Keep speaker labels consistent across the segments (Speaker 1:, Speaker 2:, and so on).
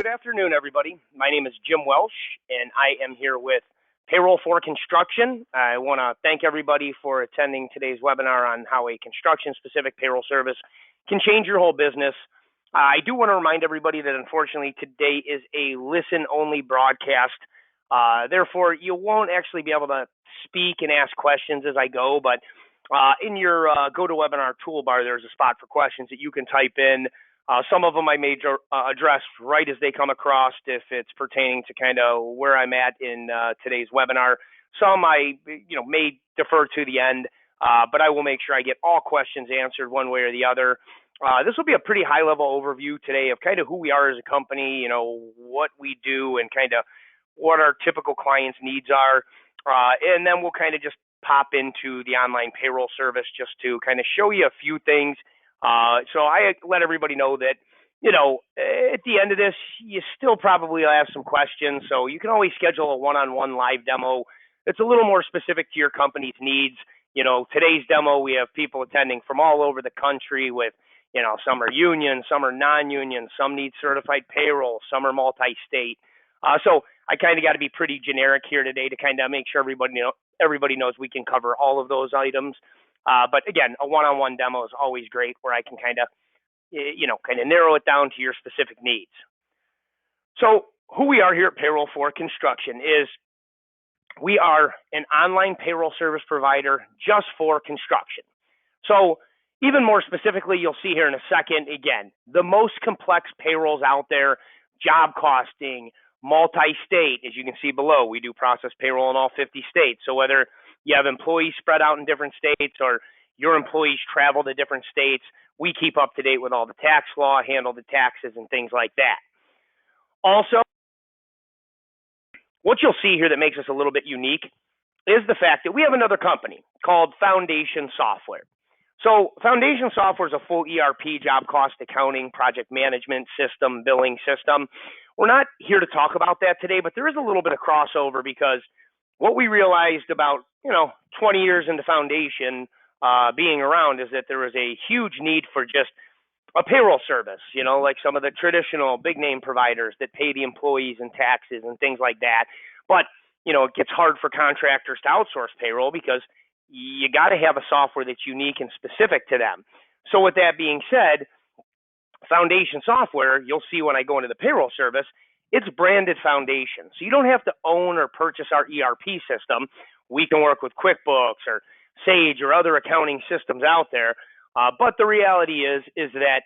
Speaker 1: Good afternoon, everybody. My name is Jim Welsh, and I am here with Payroll for Construction. I want to thank everybody for attending today's webinar on how a construction-specific payroll service can change your whole business. I do want to remind everybody that unfortunately today is a listen-only broadcast. Therefore, you won't actually be able to speak and ask questions as I go, but in your GoToWebinar toolbar, there's a spot for questions that you can type in. Some of them I may address right as they come across if it's pertaining to kind of where I'm at in today's webinar. Some I may defer to the end, but I will make sure I get all questions answered one way or the other. This will be a pretty high-level overview today of kind of who we are as a company, what we do, and kind of what our typical clients' needs are. And then we'll kind of just pop into the online payroll service just to kind of show you a few things. So I let everybody know that, at the end of this, you still probably have some questions. So you can always schedule a one-on-one live demo that's a little more specific to your company's needs. Today's demo, we have people attending from all over the country with, some are union, some are non-union, some need certified payroll, some are multi-state. So I kind of got to be pretty generic here today to kind of make sure everybody knows we can cover all of those items. But again, a one-on-one demo is always great where I can kind of narrow it down to your specific needs. So who we are here at Payroll for Construction is we are an online payroll service provider just for construction. So even more specifically, you'll see here in a second, again, the most complex payrolls out there, job costing, multi-state, as you can see below, we do process payroll in all 50 states. So whether you have employees spread out in different states or your employees travel to different states, we keep up to date with all the tax law, handle the taxes and things like that. Also, what you'll see here that makes us a little bit unique is the fact that we have another company called Foundation Software. So Foundation Software is a full ERP, job cost accounting, project management system, billing system. We're not here to talk about that today, but there is a little bit of crossover because what we realized about 20 years into Foundation being around is that there was a huge need for just a payroll service, like some of the traditional big name providers that pay the employees and taxes and things like that. But, it gets hard for contractors to outsource payroll because you got to have a software that's unique and specific to them. So with that being said, Foundation Software, you'll see when I go into the payroll service, it's branded Foundation. So you don't have to own or purchase our ERP system. We can work with QuickBooks or Sage or other accounting systems out there. But the reality is that,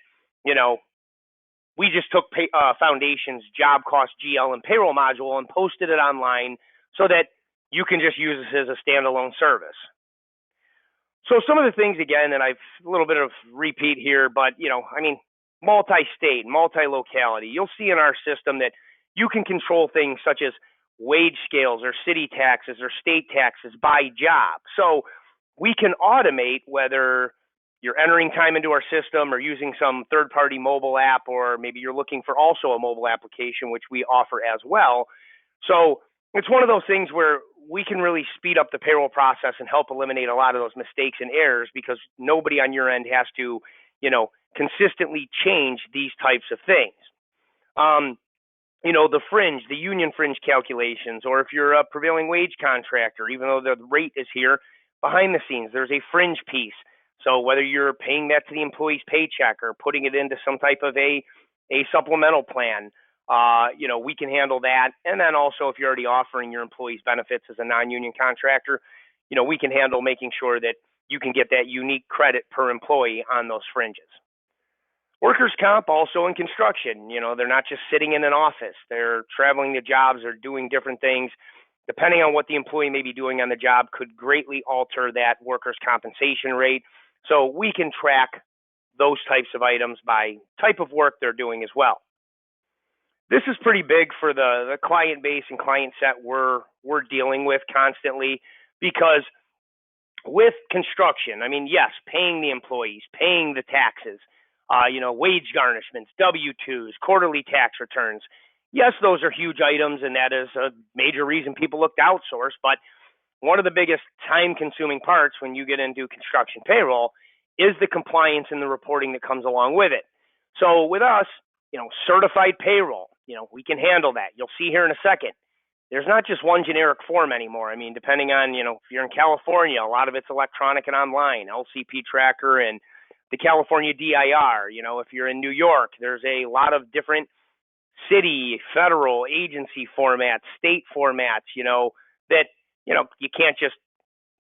Speaker 1: we just took Foundation's job cost GL and payroll module and posted it online so that you can just use this as a standalone service. So some of the things, again, and I've a little bit of repeat here, but, multi-state, multi-locality. You'll see in our system that you can control things such as wage scales or city taxes or state taxes by job. So we can automate whether you're entering time into our system or using some third-party mobile app, or maybe you're looking for also a mobile application, which we offer as well. So it's one of those things where we can really speed up the payroll process and help eliminate a lot of those mistakes and errors because nobody on your end has to, consistently change these types of things. The union fringe calculations, or if you're a prevailing wage contractor, even though the rate is here, behind the scenes, there's a fringe piece. So whether you're paying that to the employee's paycheck or putting it into some type of a supplemental plan, we can handle that. And then also if you're already offering your employees benefits as a non-union contractor, we can handle making sure that you can get that unique credit per employee on those fringes. Workers' comp also in construction, they're not just sitting in an office. They're traveling to jobs or doing different things. Depending on what the employee may be doing on the job could greatly alter that workers' compensation rate. So we can track those types of items by type of work they're doing as well. This is pretty big for the client base and client set we're dealing with constantly because with construction, yes, paying the employees, paying the taxes, wage garnishments, W-2s, quarterly tax returns. Yes, those are huge items, and that is a major reason people look to outsource. But one of the biggest time-consuming parts when you get into construction payroll is the compliance and the reporting that comes along with it. So with us, certified payroll, we can handle that. You'll see here in a second. There's not just one generic form anymore. I mean, depending on, if you're in California, a lot of it's electronic and online, LCP tracker and the California DIR. If you're in New York, there's a lot of different city, federal, agency formats, state formats, that, you can't just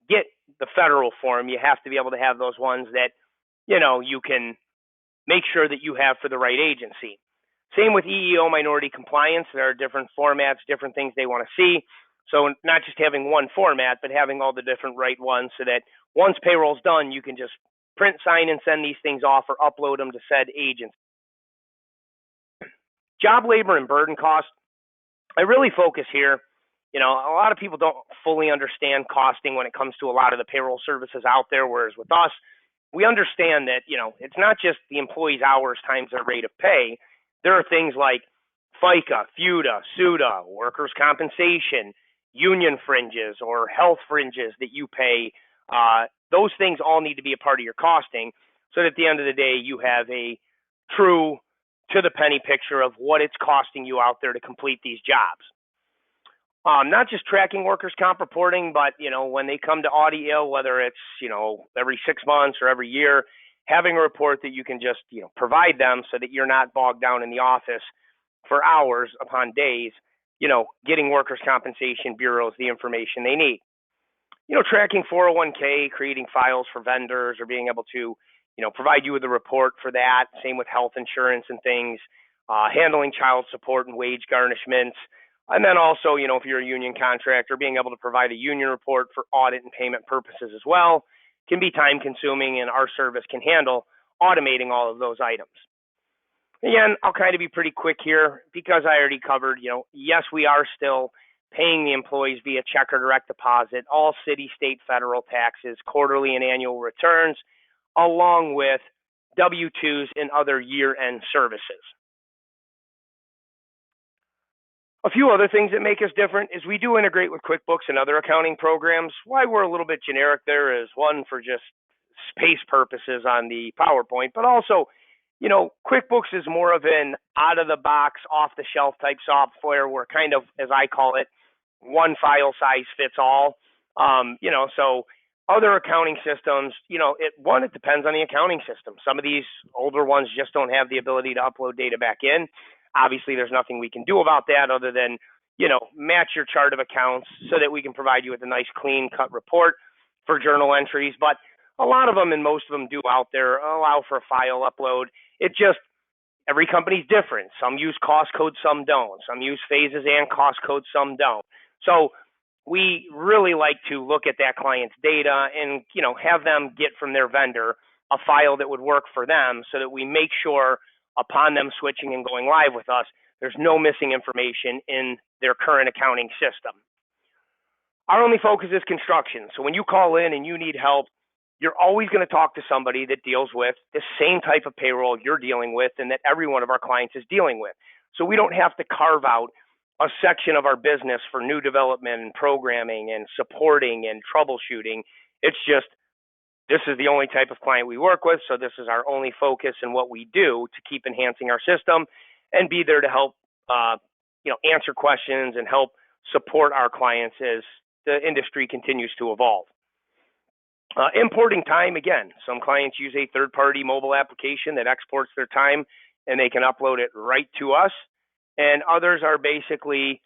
Speaker 1: get the federal form. You have to be able to have those ones that, you can make sure that you have for the right agency. Same with EEO minority compliance. There are different formats, different things they want to see. So not just having one format, but having all the different right ones so that once payroll's done, you can just print, sign, and send these things off or upload them to said agency. Job labor and burden cost. I really focus here. A lot of people don't fully understand costing when it comes to a lot of the payroll services out there, whereas with us, we understand that, it's not just the employee's hours times their rate of pay. There are things like FICA, FUTA, SUTA, workers' compensation, union fringes, or health fringes that you pay. Those things all need to be a part of your costing so that at the end of the day, you have a true to the penny picture of what it's costing you out there to complete these jobs. Not just tracking workers' comp reporting, but, when they come to audit you, whether it's, every 6 months or every year, having a report that you can just, provide them so that you're not bogged down in the office for hours upon days, getting workers' compensation bureaus the information they need. Tracking 401k, creating files for vendors, or being able to, provide you with a report for that. Same with health insurance and things, handling child support and wage garnishments. And then also, if you're a union contractor, being able to provide a union report for audit and payment purposes as well can be time consuming, and our service can handle automating all of those items. Again, I'll kind of be pretty quick here because I already covered, yes, we are still paying the employees via check or direct deposit, all city, state, federal taxes, quarterly and annual returns, along with W-2s and other year-end services. A few other things that make us different is we do integrate with QuickBooks and other accounting programs. Why we're a little bit generic there is, one, for just space purposes on the PowerPoint, but also, QuickBooks is more of an out-of-the-box, off-the-shelf type software where kind of, as I call it, one file size fits all. So other accounting systems, it depends on the accounting system. Some of these older ones just don't have the ability to upload data back in. Obviously, there's nothing we can do about that other than, match your chart of accounts so that we can provide you with a nice clean cut report for journal entries. But a lot of them and most of them do out there allow for a file upload. It just, every company's different. Some use cost code, some don't. Some use phases and cost code, some don't. So we really like to look at that client's data and, have them get from their vendor a file that would work for them so that we make sure upon them switching and going live with us, there's no missing information in their current accounting system. Our only focus is construction. So when you call in and you need help, you're always going to talk to somebody that deals with the same type of payroll you're dealing with and that every one of our clients is dealing with. So we don't have to carve out a section of our business for new development and programming and supporting and troubleshooting. It's just, this is the only type of client we work with, so this is our only focus in what we do to keep enhancing our system and be there to help, answer questions and help support our clients as the industry continues to evolve. Importing time, again, some clients use a third-party mobile application that exports their time and they can upload it right to us. And others are basically,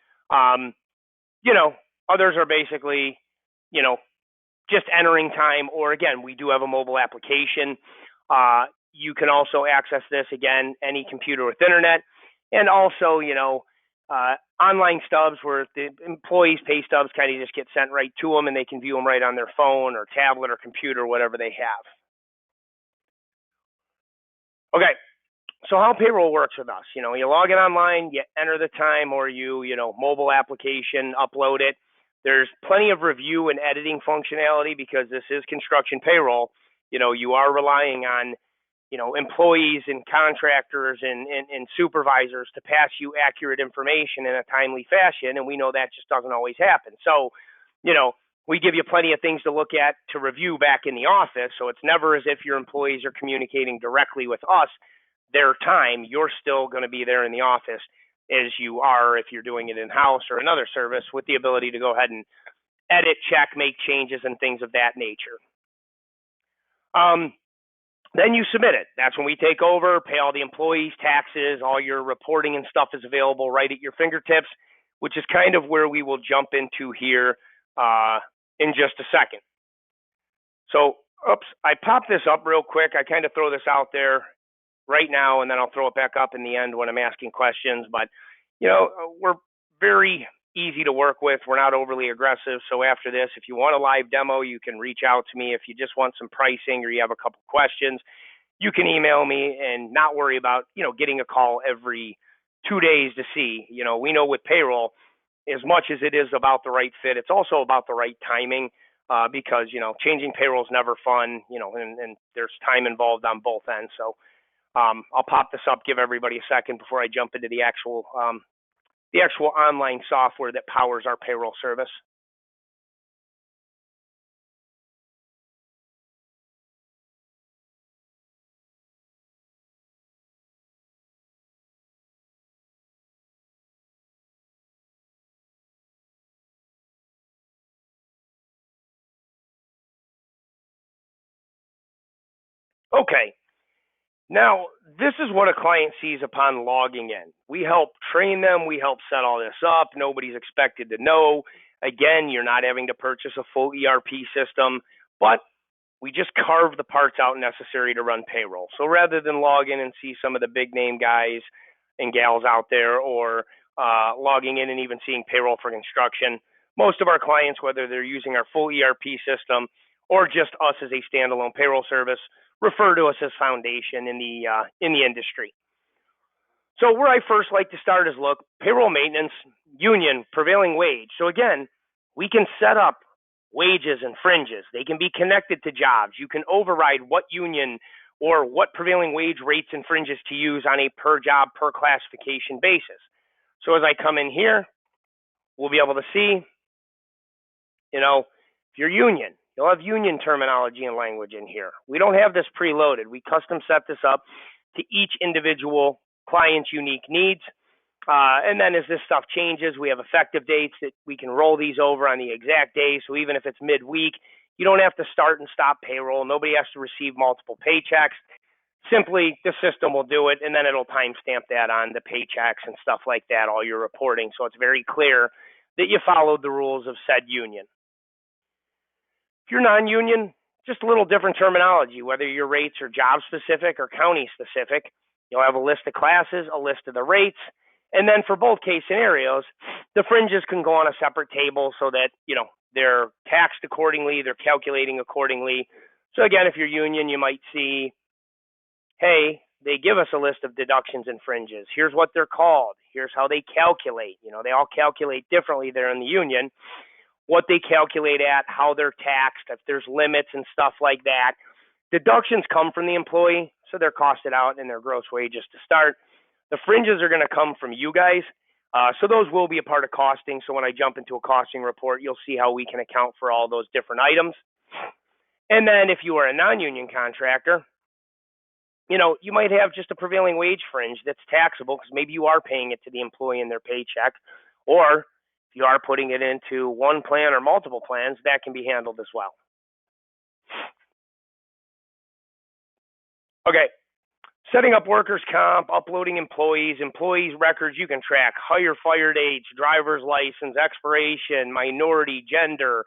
Speaker 1: just entering time, or again, we do have a mobile application. You can also access this, again, any computer with internet, and also, online stubs where the employees' pay stubs kind of just get sent right to them and they can view them right on their phone or tablet or computer, whatever they have. Okay, so how payroll works with us, you log in online, you enter the time, or you mobile application, upload it. There's plenty of review and editing functionality because this is construction payroll. You are relying on, employees and contractors and supervisors to pass you accurate information in a timely fashion, and we know that just doesn't always happen. So, we give you plenty of things to look at to review back in the office, so it's never as if your employees are communicating directly with us their time. You're still going to be there in the office as you are if you're doing it in-house or another service, with the ability to go ahead and edit, check, make changes, and things of that nature. Then you submit it. That's when we take over, pay all the employees, taxes, all your reporting and stuff is available right at your fingertips, which is kind of where we will jump into here in just a second. So, I popped this up real quick. I kind of throw this out there right now, and then I'll throw it back up in the end when I'm asking questions. But, we're very easy to work with. We're not overly aggressive. So after this, if you want a live demo, you can reach out to me. If you just want some pricing or you have a couple questions, you can email me and not worry about, getting a call every 2 days to see. We know with payroll, as much as it is about the right fit, it's also about the right timing because, changing payroll is never fun, and there's time involved on both ends. So I'll pop this up, give everybody a second before I jump into the actual online software that powers our payroll service. Okay. Now, this is what a client sees upon logging in. We help train them. We help set all this up. Nobody's expected to know. Again, you're not having to purchase a full ERP system, but we just carve the parts out necessary to run payroll. So rather than log in and see some of the big name guys and gals out there, or logging in and even seeing payroll for construction, most of our clients, whether they're using our full ERP system or just us as a standalone payroll service, refer to us as foundation in the industry. So where I first like to start is look, payroll maintenance, union, prevailing wage. So again, we can set up wages and fringes. They can be connected to jobs. You can override what union or what prevailing wage rates and fringes to use on a per job, per classification basis. So as I come in here, we'll be able to see, if you're union, you'll have union terminology and language in here. We don't have this preloaded. We custom set this up to each individual client's unique needs. And then as this stuff changes, we have effective dates that we can roll these over on the exact day. So even if it's midweek, you don't have to start and stop payroll. Nobody has to receive multiple paychecks. Simply, the system will do it, and then it'll timestamp that on the paychecks and stuff like that, all your reporting. So it's very clear that you followed the rules of said union. If you're non-union, just a little different terminology, whether your rates are job specific or county specific. You'll have a list of classes, a list of the rates, and then for both case scenarios, the fringes can go on a separate table so that, they're taxed accordingly, they're calculating accordingly. So again, if you're union, you might see, hey, they give us a list of deductions and fringes. Here's what they're called. Here's how they calculate. They all calculate differently there in the union. What they calculate at, how they're taxed, if there's limits and stuff like that. Deductions come from the employee, so they're costed out in their gross wages to start. The fringes are going to come from you guys, so those will be a part of costing. So when I jump into a costing report, you'll see how we can account for all those different items. And then if you are a non-union contractor, you might have just a prevailing wage fringe that's taxable because maybe you are paying it to the employee in their paycheck, or if you are putting it into one plan or multiple plans, that can be handled as well. Okay, setting up workers' comp, uploading employees records, you can track hire, fire dates, driver's license, expiration, minority, gender,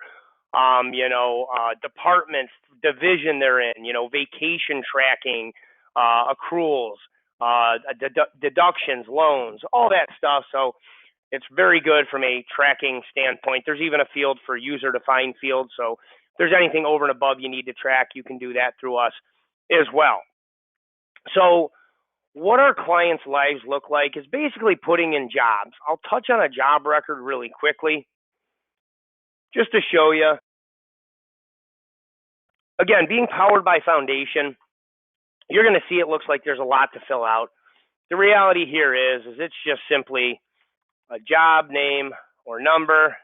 Speaker 1: department, division they're in, vacation tracking, accruals, deductions, loans, all that stuff. So it's very good from a tracking standpoint. There's even a field for user-defined fields. So if there's anything over and above you need to track, you can do that through us as well. So what our clients' lives look like is basically putting in jobs. I'll touch on a job record really quickly just to show you. Again, being powered by Foundation, you're going to see it looks like there's a lot to fill out. The reality here is it's just simply a job name or number,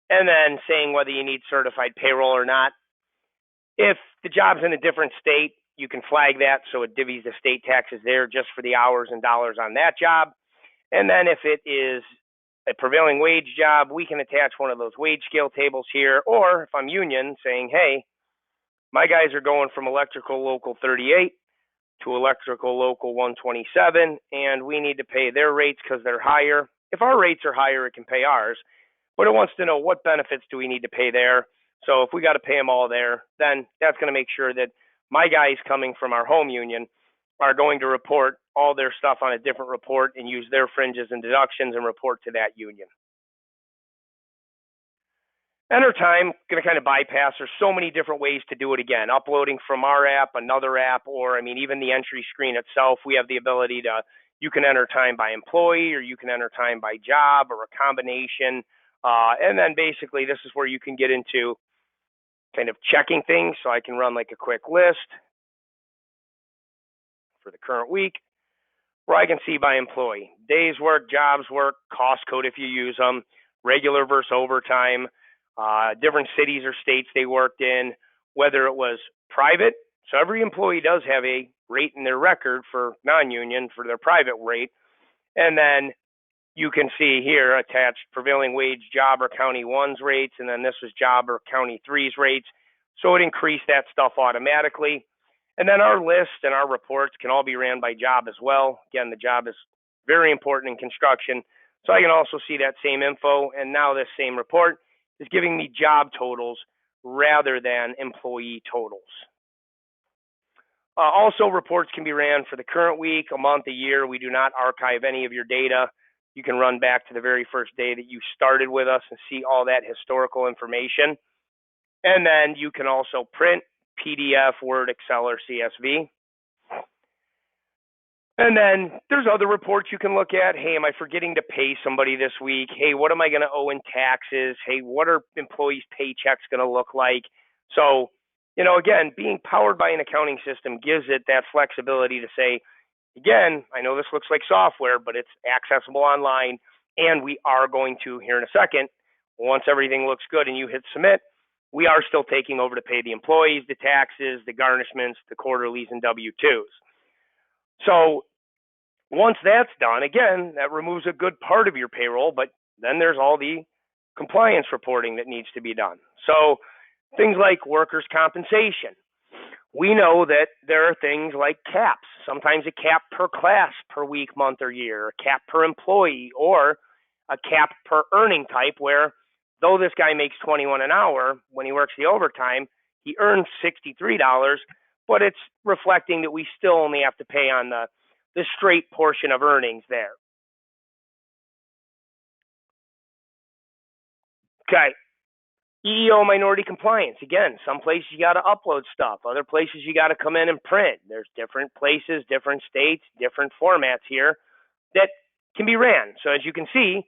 Speaker 1: and then saying whether you need certified payroll or not. If the job's in a different state, you can flag that so it divvies the state taxes there just for the hours and dollars on that job. And then if it is a prevailing wage job, we can attach one of those wage scale tables here. Or if I'm union, saying, hey, my guys are going from electrical local 38 to electrical local 127, and we need to pay their rates because they're higher. If our rates are higher, it can pay ours, but it wants to know what benefits do we need to pay there. So if we got to pay them all there, then that's going to make sure that my guys coming from our home union are going to report all their stuff on a different report and use their fringes and deductions and report to that union. Enter time, going to kind of bypass. There's so many different ways to do it again. Uploading from our app, another app, or even the entry screen itself, we have the ability to, you can enter time by employee or you can enter time by job or a combination. And then basically this is where you can get into kind of checking things. So I can run like a quick list for the current week where I can see by employee, days work, jobs work, cost code if you use them, regular versus overtime, different cities or states they worked in, whether it was private. So every employee does have a rate in their record for non-union for their private rate. And then you can see here attached prevailing wage job or county 1's rates, and then this was job or county 3's rates. So it increased that stuff automatically. And then our list and our reports can all be ran by job as well. Again, the job is very important in construction. So I can also see that same info, and now this same report is giving me job totals rather than employee totals. Also, reports can be ran for the current week, a month, a year. We do not archive any of your data. You can run back to the very first day that you started with us and see all that historical information. And then you can also print PDF, Word, Excel, or CSV. And then there's other reports you can look at. Hey, am I forgetting to pay somebody this week? Hey, what am I going to owe in taxes? Hey, what are employees' paychecks going to look like? So, again, being powered by an accounting system gives it that flexibility to say, again, I know this looks like software, but it's accessible online. And we are going to, here in a second, once everything looks good and you hit submit, we are still taking over to pay the employees, the taxes, the garnishments, the quarterlies, and W-2s. So once that's done, again, that removes a good part of your payroll, but then there's all the compliance reporting that needs to be done. So things like workers' compensation. We know that there are things like caps, sometimes a cap per class per week, month, or year, a cap per employee, or a cap per earning type where though this guy makes $21 an hour, when he works the overtime, he earns $63, but it's reflecting that we still only have to pay on the straight portion of earnings there. Okay. EEO minority compliance. Again, some places you got to upload stuff. Other places you got to come in and print. There's different places, different states, different formats here that can be ran. So as you can see,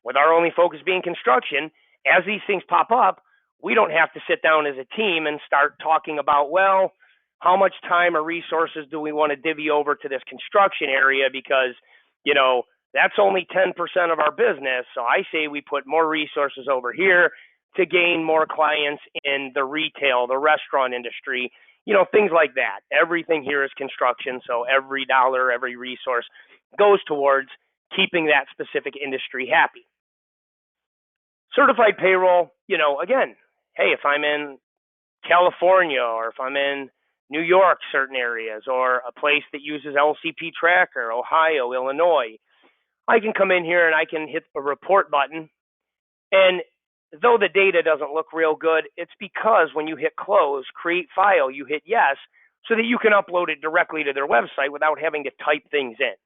Speaker 1: with our only focus being construction, as these things pop up, we don't have to sit down as a team and start talking about, well, how much time or resources do we want to divvy over to this construction area because, that's only 10% of our business. So I say we put more resources over here to gain more clients in the retail, the restaurant industry, things like that. Everything here is construction. So every dollar, every resource goes towards keeping that specific industry happy. Certified payroll, again, hey, if I'm in California or if I'm in New York, certain areas, or a place that uses LCP Tracker, Ohio, Illinois, I can come in here and I can hit a report button. And though the data doesn't look real good, it's because when you hit close, create file, you hit yes, so that you can upload it directly to their website without having to type things in.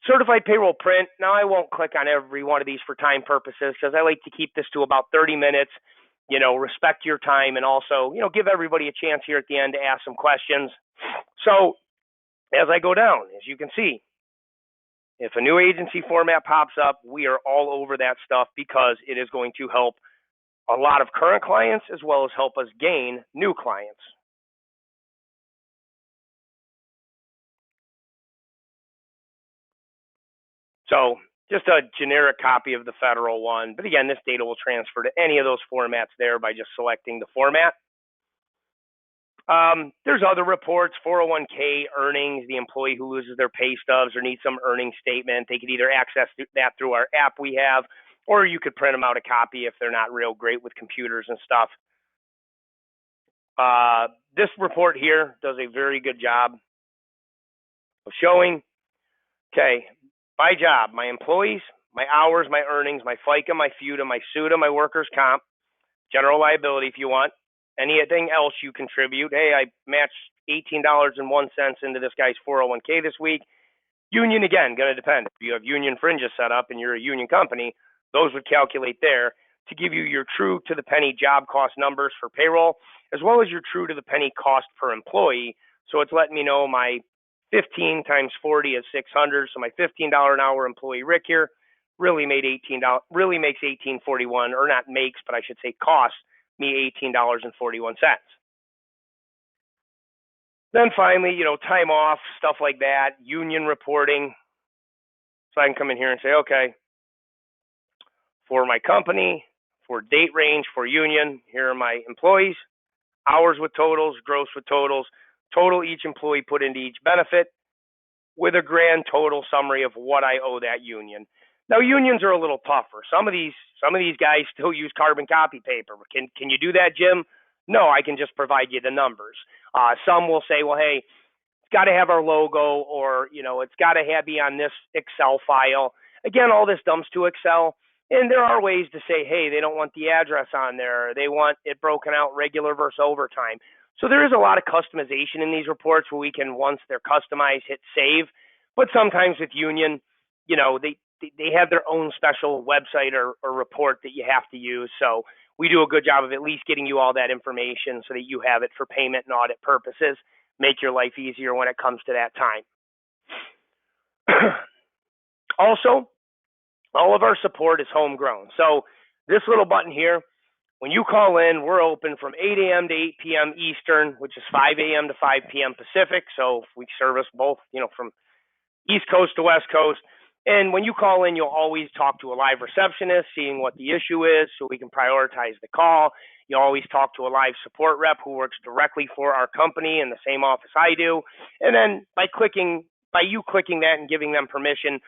Speaker 1: Certified payroll print. Now, I won't click on every one of these for time purposes because I like to keep this to about 30 minutes, respect your time and also, give everybody a chance here at the end to ask some questions. So as I go down, as you can see, if a new agency format pops up, we are all over that stuff because it is going to help a lot of current clients as well as help us gain new clients. So just a generic copy of the federal one. But again, this data will transfer to any of those formats there by just selecting the format. There's other reports, 401k earnings, the employee who loses their pay stubs or needs some earnings statement. They could either access that through our app we have, or you could print them out a copy if they're not real great with computers and stuff. This report here does a very good job of showing, okay, my job, my employees, my hours, my earnings, my FICA, my FUTA, my SUTA, my workers' comp, general liability if you want, anything else you contribute. Hey, I matched $18.01 into this guy's 401k this week. Union, again, going to depend. If you have union fringes set up and you're a union company, those would calculate there to give you your true to the penny job cost numbers for payroll, as well as your true to the penny cost per employee. So it's letting me know my 15 times 40 is 600. So my $15 an hour employee Rick here really made really makes 18.41, or not makes, but I should say costs me $18.41. Then finally, time off, stuff like that, union reporting. So I can come in here and say, okay, for my company, for date range, for union, here are my employees, hours with totals, gross with totals, total each employee put into each benefit, with a grand total summary of what I owe that union. Now, unions are a little tougher. Some of these guys still use carbon copy paper. Can you do that, Jim? No, I can just provide you the numbers. Some will say, well, hey, it's got to have our logo, or it's got to be on this Excel file. Again, all this dumps to Excel, and there are ways to say, hey, they don't want the address on there. They want it broken out regular versus overtime. So there is a lot of customization in these reports where we can, once they're customized, hit save. But sometimes with union, they have their own special website or report that you have to use. So we do a good job of at least getting you all that information so that you have it for payment and audit purposes. Make your life easier when it comes to that time. Also, all of our support is homegrown. So this little button here, when you call in, we're open from 8 a.m. to 8 p.m. Eastern, which is 5 a.m. to 5 p.m. Pacific. So we service both, from East Coast to West Coast. And when you call in, you'll always talk to a live receptionist, seeing what the issue is so we can prioritize the call. You always talk to a live support rep who works directly for our company in the same office I do. And then by you clicking that and giving them permission,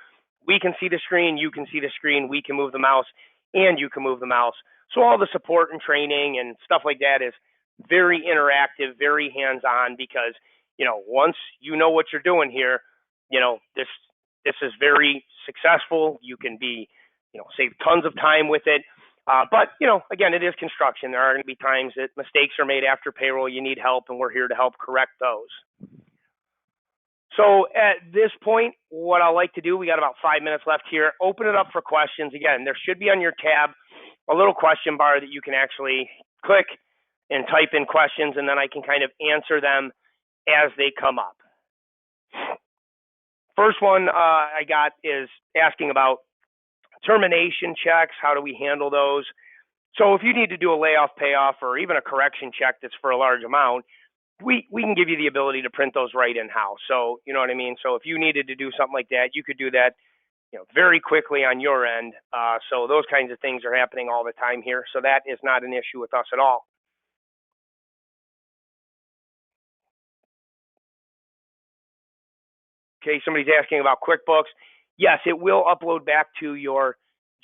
Speaker 1: we can see the screen, you can see the screen, we can move the mouse, and you can move the mouse. So all the support and training and stuff like that is very interactive, very hands-on, because, once you know what you're doing here, this is very successful. You can save tons of time with it. But, again, it is construction. There are going to be times that mistakes are made after payroll. You need help, and we're here to help correct those. So at this point, what I like to do, we got about 5 minutes left here, open it up for questions. Again, there should be on your tab a little question bar that you can actually click and type in questions, and then I can kind of answer them as they come up. First one I got is asking about termination checks. How do we handle those? So if you need to do a layoff, payoff, or even a correction check that's for a large amount, we can give you the ability to print those right in-house. So, you know what I mean? So if you needed to do something like that, you could do that very quickly on your end. So those kinds of things are happening all the time here. So that is not an issue with us at all. Okay, somebody's asking about QuickBooks. Yes, it will upload back to your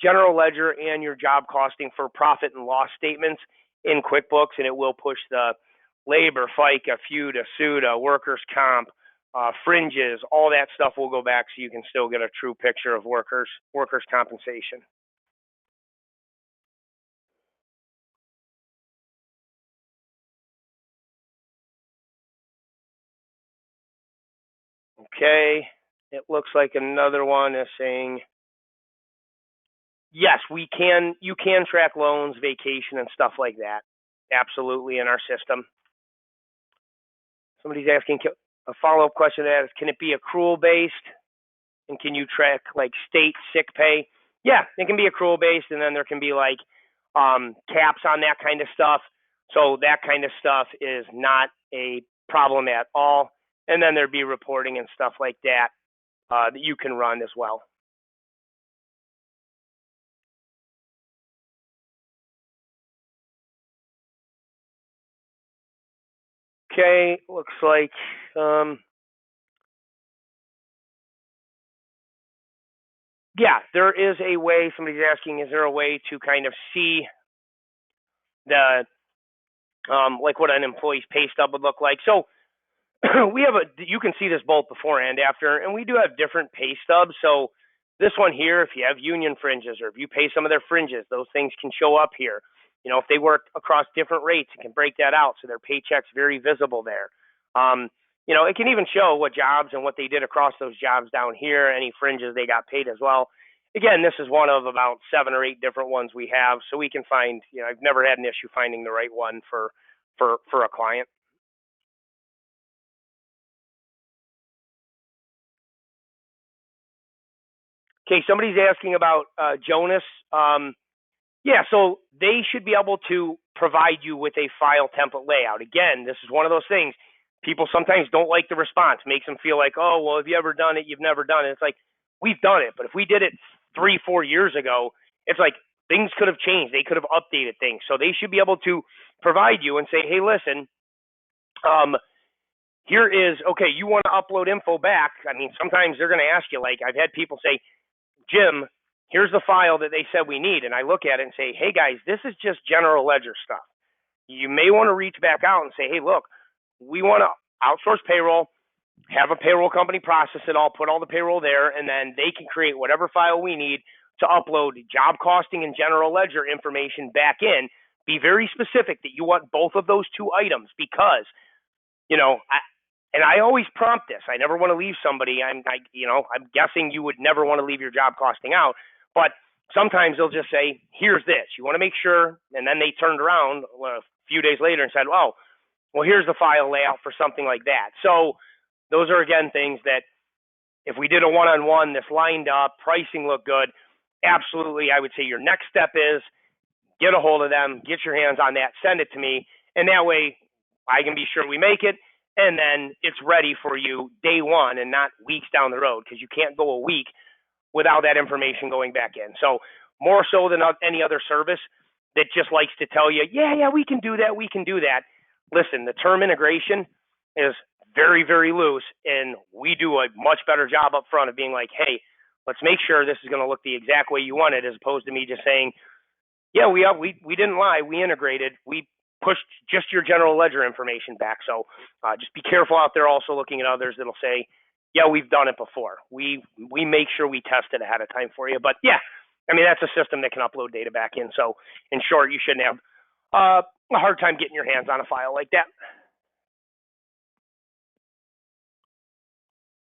Speaker 1: general ledger and your job costing for profit and loss statements in QuickBooks, and it will push the labor, FICA, FUTA, SUTA, workers' comp, fringes, all that stuff will go back so you can still get a true picture of workers' compensation. Okay, it looks like another one is saying, yes, you can track loans, vacation, and stuff like that. Absolutely, in our system. Somebody's asking a follow-up question to that is, can it be accrual-based? And can you track like state sick pay? Yeah, it can be accrual-based, and then there can be like caps on that kind of stuff. So that kind of stuff is not a problem at all. And then there'd be reporting and stuff like that that you can run as well. Okay, looks like yeah, there is a way. Somebody's asking, is there a way to kind of see the like what an employee's pay stub would look like? So we have you can see this both before and after, and we do have different pay stubs. So this one here, if you have union fringes or if you pay some of their fringes, those things can show up here. You know, if they work across different rates, it can break that out so their paycheck's very visible there. You know, it can even show what jobs and what they did across those jobs down here, any fringes they got paid as well. Again, this is one of about 7 or 8 different ones we have, so we can find. You know, I've never had an issue finding the right one for a client. Okay, somebody's asking about Jonas. Yeah, so they should be able to provide you with a file template layout. Again, this is one of those things. People sometimes don't like the response, makes them feel like, oh, well, have you ever done it? You've never done it. It's like, we've done it, but if we did it 3, 4 years ago, it's like things could have changed. They could have updated things. So they should be able to provide you and say, hey, listen, um, here is, okay, you want to upload info back. I mean, sometimes they're going to ask you, like, I've had people say, Jim, here's the file that they said we need. And I look at it and say, hey, guys, this is just general ledger stuff. You may want to reach back out and say, hey, look, we want to outsource payroll, have a payroll company process it all, put all the payroll there, and then they can create whatever file we need to upload job costing and general ledger information back in. Be very specific that you want both of those two items because, you know, and I always prompt this. I never want to leave somebody. I'm guessing you would never want to leave your job costing out, but sometimes they'll just say, "Here's this. You want to make sure," and then they turned around a few days later and said, "Oh, well, here's the file layout for something like that." So those are again things that if we did a one-on-one, this lined up, pricing looked good, absolutely, I would say your next step is get a hold of them, get your hands on that, send it to me, and that way I can be sure we make it, and then it's ready for you day one and not weeks down the road because you can't go a week without that information going back in. So more so than any other service that just likes to tell you, yeah, we can do that, we can do that. Listen, the term integration is very, very loose, and we do a much better job up front of being like, hey, let's make sure this is going to look the exact way you want it, as opposed to me just saying, yeah, we didn't lie. We integrated. We pushed just your general ledger information back. So just be careful out there. Also looking at others that'll say, yeah, we've done it before. We make sure we test it ahead of time for you. But yeah, I mean that's a system that can upload data back in. So in short, you shouldn't have a hard time getting your hands on a file like that.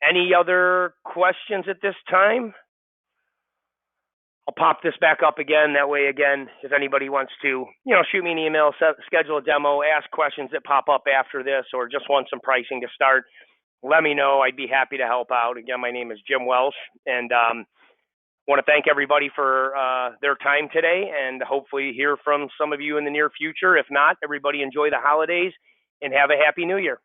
Speaker 1: Any other questions at this time? I'll pop this back up again. That way, again, if anybody wants to, shoot me an email, schedule a demo, ask questions that pop up after this, or just want some pricing to start, let me know. I'd be happy to help out. Again, my name is Jim Welsh, and want to thank everybody for their time today, and hopefully hear from some of you in the near future. If not, everybody enjoy the holidays and have a happy New Year.